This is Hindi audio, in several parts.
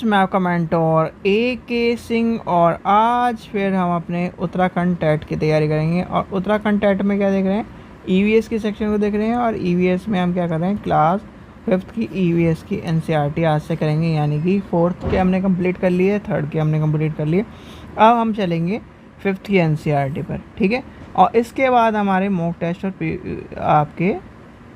फ्रेंड्स, मैं आपका मेंटोर AK सिंह और आज फिर हम अपने उत्तराखंड टेट की तैयारी करेंगे। और उत्तराखंड टेट में क्या देख रहे हैं, EVS के सेक्शन को देख रहे हैं। और EVS में हम क्या कर रहे हैं, क्लास 5th की EVS की NCERT आज से करेंगे। यानी कि 4th के हमने कंप्लीट कर लिए, 3rd के हमने कंप्लीट कर लिए। अब हम चलेंगे 5th की NCERT पर, ठीक है। और इसके बाद हमारे मॉक टेस्ट और आपके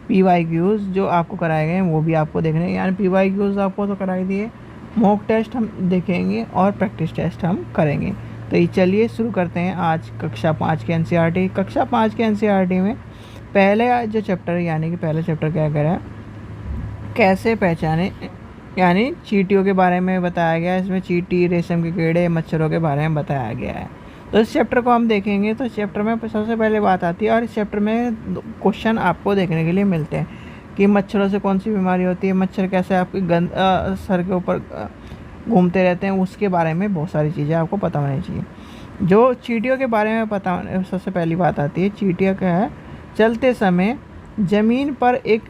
PYQs जो आपको कराए गए हैं वो भी आपको देखने हैं। यानी PYQs आपको तो कराई दिए, मॉक टेस्ट हम देखेंगे और प्रैक्टिस टेस्ट हम करेंगे। तो ये चलिए शुरू करते हैं आज कक्षा 5 के NCERT। कक्षा 5 के NCERT में पहले जो चैप्टर है, यानी कि पहला चैप्टर क्या करें, कैसे पहचाने, यानी चींटियों के बारे में बताया गया है। इसमें चींटी, रेशम के कीड़े, मच्छरों के बारे में बताया गया है। तो इस चैप्टर को हम देखेंगे। तो इस चैप्टर में सबसे पहले बात आती है, और इस चैप्टर में क्वेश्चन आपको देखने के लिए मिलते हैं कि मच्छरों से कौन सी बीमारी होती है, मच्छर कैसे आपकी गंद सर के ऊपर घूमते रहते हैं, उसके बारे में बहुत सारी चीज़ें आपको पता होनी चाहिए। जो चींटियों के बारे में पता, सबसे पहली बात आती है, चींटियाँ क्या है, चलते समय ज़मीन पर एक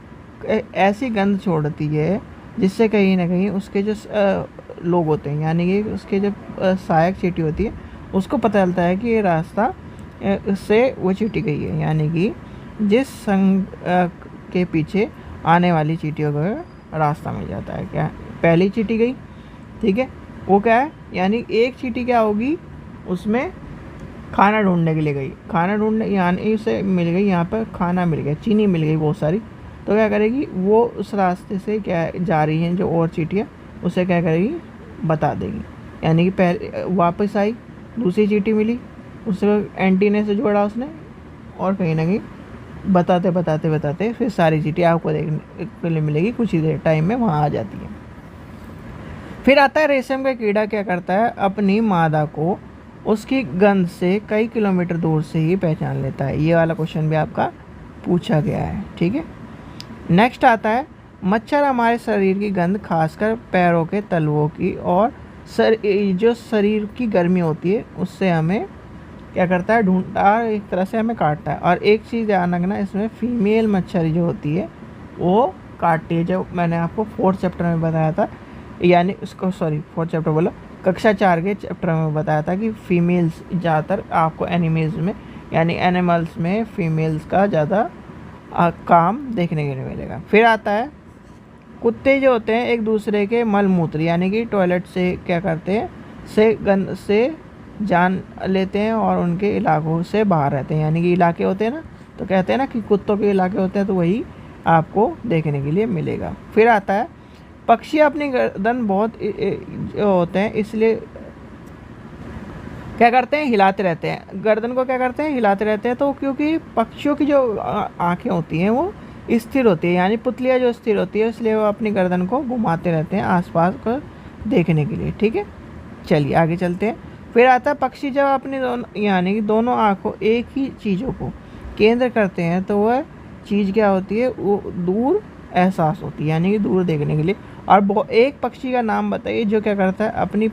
ऐसी गंध छोड़ती है जिससे कहीं ना कहीं उसके जो लोग होते हैं, यानी कि उसके जो सहायक चींटी होती है, उसको पता चलता है कि ये रास्ता से वो चींटी गई है। यानी कि जिस संग के पीछे आने वाली चींटियों का रास्ता मिल जाता है। क्या, पहली चींटी गई, ठीक है, वो क्या है, यानी एक चींटी क्या होगी, उसमें खाना ढूंढने के लिए गई, खाना ढूंढने, यानी उसे मिल गई, यहाँ पर खाना मिल गया, चीनी मिल गई बहुत सारी। तो क्या करेगी, वो उस रास्ते से क्या जा रही हैं जो और चींटियाँ, उसे क्या करेगी, बता देगी। यानी कि पहले वापस आई, दूसरी चींटी मिली, उससे एंटीने से जोड़ा उसने, और कहीं ना कहीं बताते बताते बताते फिर सारी चींटियाँ आपको देखने के लिए मिलेगी, कुछ ही देर टाइम में वहाँ आ जाती है। फिर आता है रेशम का कीड़ा, क्या करता है, अपनी मादा को उसकी गंध से कई किलोमीटर दूर से ही पहचान लेता है। ये वाला क्वेश्चन भी आपका पूछा गया है, ठीक है। नेक्स्ट आता है, मच्छर हमारे शरीर की गंध, खासकर पैरों के तलवों की और जो शरीर की गर्मी होती है उससे हमें क्या करता है, ढूंढता है, एक तरह से हमें काटता है। और एक चीज़ ध्यान रखना, इसमें फीमेल मच्छर जो होती है वो काटती है। जो मैंने आपको 4th चैप्टर में बताया था, यानी उसको 4th चैप्टर बोला, कक्षा 4 के चैप्टर में बताया था कि फीमेल्स ज़्यादातर आपको एनिमल्स में, यानी एनिमल्स में फीमेल्स का ज़्यादा काम देखने के लिए मिलेगा। फिर आता है, कुत्ते जो होते हैं एक दूसरे के मल मूत्र, यानी कि टॉयलेट से क्या करते हैं, से गंद से जान लेते हैं और उनके इलाकों से बाहर रहते हैं। यानी कि इलाके होते हैं ना, तो कहते हैं ना कि कुत्तों के इलाके होते हैं, तो वही आपको देखने के लिए मिलेगा। फिर आता है, पक्षी अपनी गर्दन बहुत होते हैं, इसलिए क्या करते हैं, हिलाते रहते हैं, गर्दन को क्या करते हैं, हिलाते रहते हैं। तो क्योंकि पक्षियों की जो आँखें होती हैं वो स्थिर होती है, यानी पुतलियाँ जो स्थिर होती है, इसलिए वो अपनी गर्दन को घुमाते रहते हैं आसपास को देखने के लिए, ठीक है। चलिए आगे चलते हैं। फिर आता है, पक्षी जब अपनी यानी कि दोनों आँखों एक ही चीज़ों को केंद्र करते हैं तो वह चीज़ क्या होती है, वो दूर एहसास होती है, यानी कि दूर देखने के लिए। और एक पक्षी का नाम बताइए जो क्या करता है, अपनी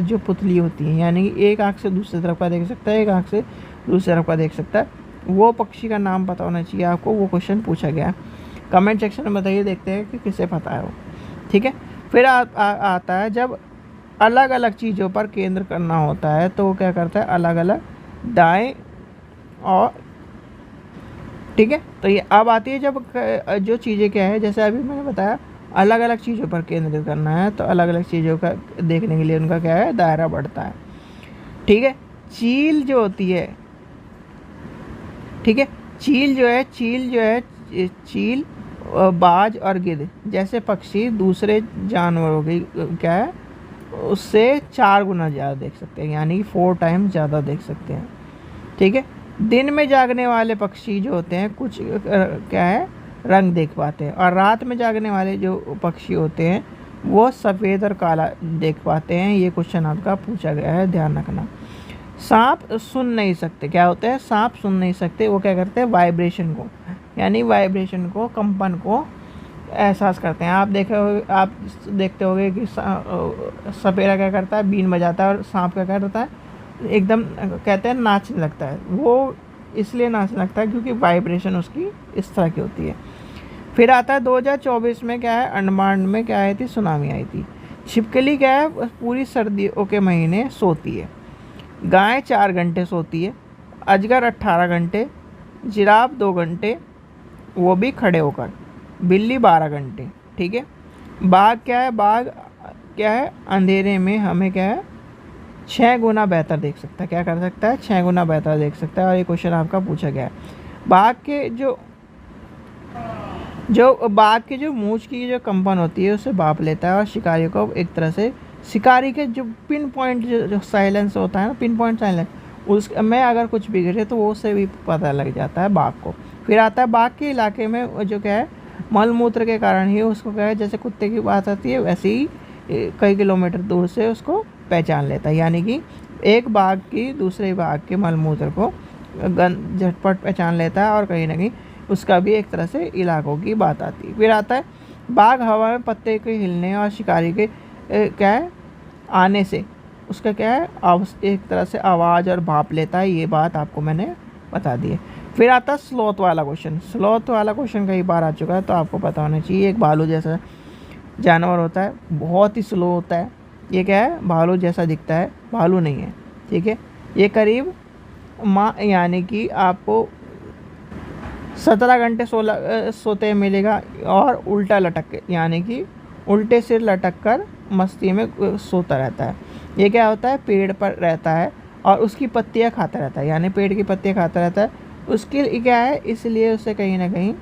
जो पुतली होती है, यानी कि एक आँख से दूसरी तरफ का देख सकता है, एक आँख से दूसरी तरफ का देख सकता है, वो पक्षी का नाम पता होना चाहिए आपको। वो क्वेश्चन पूछा गया, कमेंट सेक्शन में बताइए, देखते हैं कि किसे पता है वो, ठीक है। फिर आता है, जब अलग अलग चीज़ों पर केंद्र करना होता है तो वो क्या करता है, अलग अलग दाएं और, ठीक है। तो ये अब आती है, जब जो चीज़ें क्या है, जैसे अभी मैंने बताया अलग अलग चीज़ों पर केंद्रित करना है, तो अलग अलग चीज़ों का देखने के लिए उनका क्या है, दायरा बढ़ता है, ठीक है। चील जो होती है, ठीक है, चील जो है चील, बाज और गिद्ध जैसे पक्षी दूसरे जानवरों की क्या है, उससे 4 गुना ज़्यादा देख सकते हैं, यानी कि 4 टाइम्स ज़्यादा देख सकते हैं, ठीक है। दिन में जागने वाले पक्षी जो होते हैं कुछ क्या है, रंग देख पाते हैं, और रात में जागने वाले जो पक्षी होते हैं वो सफ़ेद और काला देख पाते हैं। ये क्वेश्चन आपका पूछा गया है, ध्यान रखना। सांप सुन नहीं सकते, क्या होता है, सांप सुन नहीं सकते, वो क्या करते हैं, वाइब्रेशन को, यानी वाइब्रेशन को, कंपन को एहसास करते हैं। आप देखते होगे कि सपेरा क्या करता है, बीन बजाता है, और सांप क्या करता है, एकदम कहते हैं नाचने लगता है। वो इसलिए नाचने लगता है क्योंकि वाइब्रेशन उसकी इस तरह की होती है। फिर आता है 2024 में क्या है, अंडमान में क्या आई थी, सुनामी आई थी। छिपकली क्या है, पूरी सर्दियों के महीने सोती है। गाय 4 घंटे सोती है। अजगर 18 घंटे। जिराफ 2 घंटे, वो भी खड़े होकर। बिल्ली 12 घंटे। ठीक है। बाघ क्या है, बाघ क्या है, अंधेरे में हमें क्या है 6 गुना बेहतर देख सकता है। क्या कर सकता है, 6 गुना बेहतर देख सकता है। और ये क्वेश्चन आपका पूछा गया है। बाघ के जो बाघ की जो मूंछ की जो कंपन होती है उसे भाप लेता है और शिकारी को एक तरह से, शिकारी के जो पिन पॉइंट जो साइलेंस होता है ना, पिन पॉइंट साइलेंस, उस में अगर कुछ बिगड़े तो वो उससे भी पता लग जाता है बाघ को। फिर आता है बाघ के इलाके में जो क्या है मल मूत्र के कारण ही उसको क्या है, जैसे कुत्ते की बात आती है वैसे ही कई किलोमीटर दूर से उसको पहचान लेता है। यानी कि एक बाघ की दूसरे बाघ के मल मूत्र को झटपट पहचान लेता है और कहीं ना कहीं उसका भी एक तरह से इलाकों की बात आती है। फिर आता है बाघ हवा में पत्ते के हिलने और शिकारी के क्या है आने से उसका क्या है एक तरह से आवाज़ और भाप लेता है। ये बात आपको मैंने बता दी है। फिर आता है स्लोथ वाला क्वेश्चन। स्लोथ वाला क्वेश्चन कई बार आ चुका है तो आपको पता होना चाहिए। एक भालू जैसा जानवर होता है, बहुत ही स्लो होता है। ये क्या है, भालू जैसा दिखता है, भालू नहीं है। ठीक है। ये करीब यानी कि आपको 17 घंटे सोते मिलेगा और उल्टा लटक के, यानी कि उल्टे सिर लटक कर मस्ती में सोता रहता है। ये क्या होता है, पेड़ पर रहता है और उसकी पत्तियां खाता रहता है, यानी पेड़ की पत्तियां खाता रहता है। उसकी क्या है, इसलिए उसे कहीं ना कहीं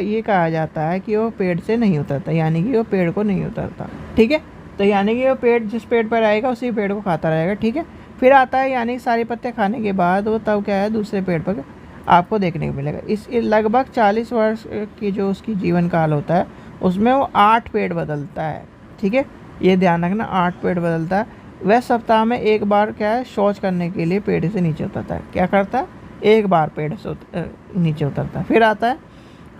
ये कहा जाता है कि वो पेड़ से नहीं उतरता, यानी कि वो पेड़ को नहीं उतरता। ठीक है। तो यानी कि वो पेड़ जिस पेड़ पर रहेगा उसी पेड़ को खाता रहेगा। ठीक है। फिर आता है यानी सारी पत्ते खाने के बाद वो तब क्या है दूसरे पेड़ पर आपको देखने को मिलेगा। इस लगभग 40 वर्ष की जो उसकी जीवन काल होता है उसमें वो 8 पेड़ बदलता है। ठीक है। ये ध्यान रखना, 8 पेड़ बदलता है। वह सप्ताह में एक बार क्या है शौच करने के लिए पेड़ से नीचे उतरता है। क्या करता है, एक बार पेड़ से नीचे उतरता है। फिर आता है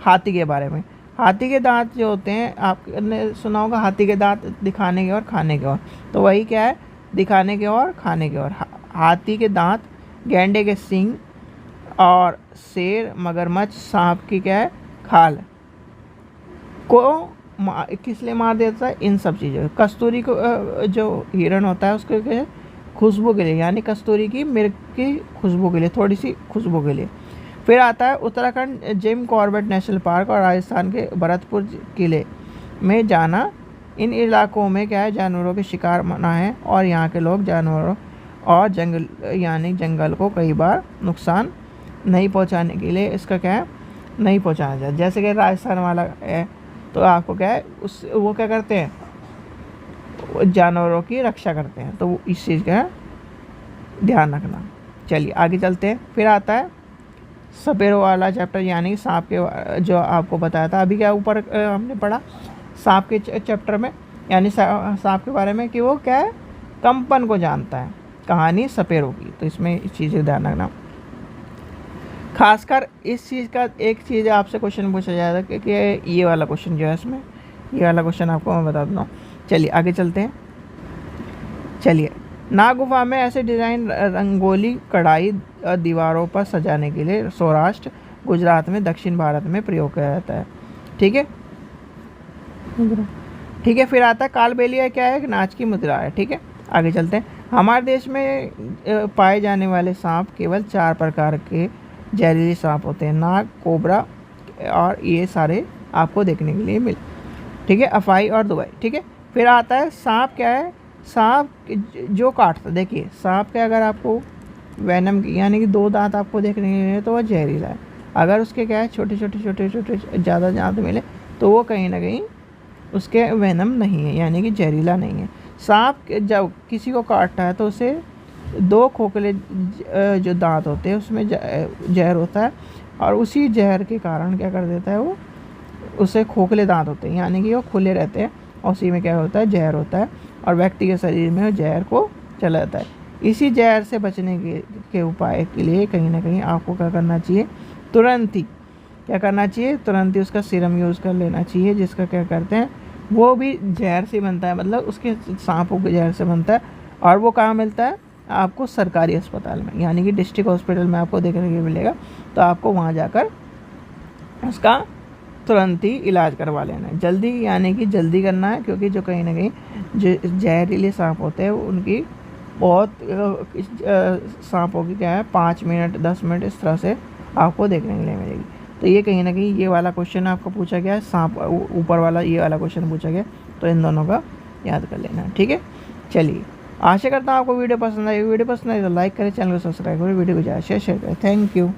हाथी के बारे में। हाथी के दांत जो होते हैं, आपने सुना होगा हाथी के दांत दिखाने के और खाने के और, तो वही क्या है दिखाने के और खाने के और। हाथी के दांत, गैंडे के सींग और शेर, मगरमच्छ, सांप की क्या है खाल को किस लिए मार देता है, इन सब चीज़ों। कस्तूरी को जो हिरण होता है उसको क्या है खुशबू के लिए, यानी कस्तूरी की मिर्ग की खुशबू के लिए, थोड़ी सी खुशबू के लिए। फिर आता है Uttarakhand Jim Corbett national park और राजस्थान के भरतपुर किले में जाना। इन इलाकों में क्या है जानवरों के शिकार मना है और यहाँ के लोग जानवरों और जंगल को कई बार नुकसान नहीं पहुँचाने के लिए इसका क्या है नहीं पहुँचाना चाहिए। जैसे कि राजस्थान वाला है तो आपको क्या है वो क्या करते हैं जानवरों की रक्षा करते हैं, तो इस चीज़ का ध्यान रखना। चलिए आगे चलते हैं। फिर आता है सपेरों वाला चैप्टर, यानी सांप के जो आपको बताया था अभी क्या ऊपर हमने पढ़ा सांप के चैप्टर में, यानी सांप के बारे में कि वो क्या है कंपन को जानता है, कहानी सपेरों की। तो इसमें इस चीज़ का ध्यान रखना। खासकर इस चीज़ का एक चीज़ आपसे क्वेश्चन पूछा जाएगा कि ये वाला क्वेश्चन जो है इसमें, ये वाला क्वेश्चन आपको मैं बता दूँ। चलिए आगे चलते हैं। चलिए नाग गुफा में ऐसे डिज़ाइन रंगोली कढ़ाई दीवारों पर सजाने के लिए सौराष्ट्र, गुजरात में, दक्षिण भारत में प्रयोग किया जाता है। ठीक है। ठीक है। फिर आता है कालबेलिया क्या है, नाच की मुद्रा है। ठीक है। आगे चलते हैं। हमारे देश में पाए जाने वाले सांप केवल 4 प्रकार के जहरीले सांप होते हैं, नाग, कोबरा, और ये सारे आपको देखने के लिए मिले। ठीक है। अफाई और दुबई। ठीक है। फिर आता है सांप क्या है, सांप जो काटता, देखिए सांप के अगर आपको वैनम यानी कि 2 दांत आपको देखने के लिए तो वह जहरीला है। अगर उसके क्या है छोटे छोटे ज़्यादा दांत मिले तो वो कहीं ना कहीं उसके वैनम नहीं है, यानी कि जहरीला नहीं है। सांप जब किसी को काटता है तो उसे 2 खोखले जो दांत होते हैं उसमें जहर होता है और उसी जहर के कारण क्या कर देता है वो, उसे खोखले दांत होते हैं, यानी कि वो खुले रहते हैं और उसी में क्या होता है जहर होता है और व्यक्ति के शरीर में जहर को चला जाता है। इसी जहर से बचने के उपाय के लिए कहीं ना कहीं आपको क्या करना चाहिए, तुरंत ही क्या करना चाहिए, तुरंत ही उसका सीरम यूज़ कर लेना चाहिए, जिसका क्या करते हैं वो भी जहर से बनता है, मतलब उसके सांपों के जहर से बनता है। और वो कहाँ मिलता है आपको, सरकारी अस्पताल में, यानी कि डिस्ट्रिक्ट हॉस्पिटल में आपको देखने को मिलेगा। तो आपको वहाँ जाकर उसका तुरंत ही इलाज करवा लेना है। जल्दी यानी कि जल्दी करना है, क्योंकि जो कहीं ना कहीं जो जहरीले सांप होते हैं उनकी बहुत सांपों की क्या है 5 मिनट 10 मिनट इस तरह से आपको देखने के लिए मिलेगी। तो ये कहीं ना कहीं ये वाला क्वेश्चन आपको पूछा गया है, सांप ऊपर वाला ये वाला क्वेश्चन पूछा गया, तो इन दोनों का याद कर लेना है। ठीक है, चलिए आशा करता हूँ आपको वीडियो पसंद आई। वीडियो पसंद आई तो लाइक करें, चैनल को सब्सक्राइब करें, वीडियो को ज़्यादा शेयर करें। Thank you.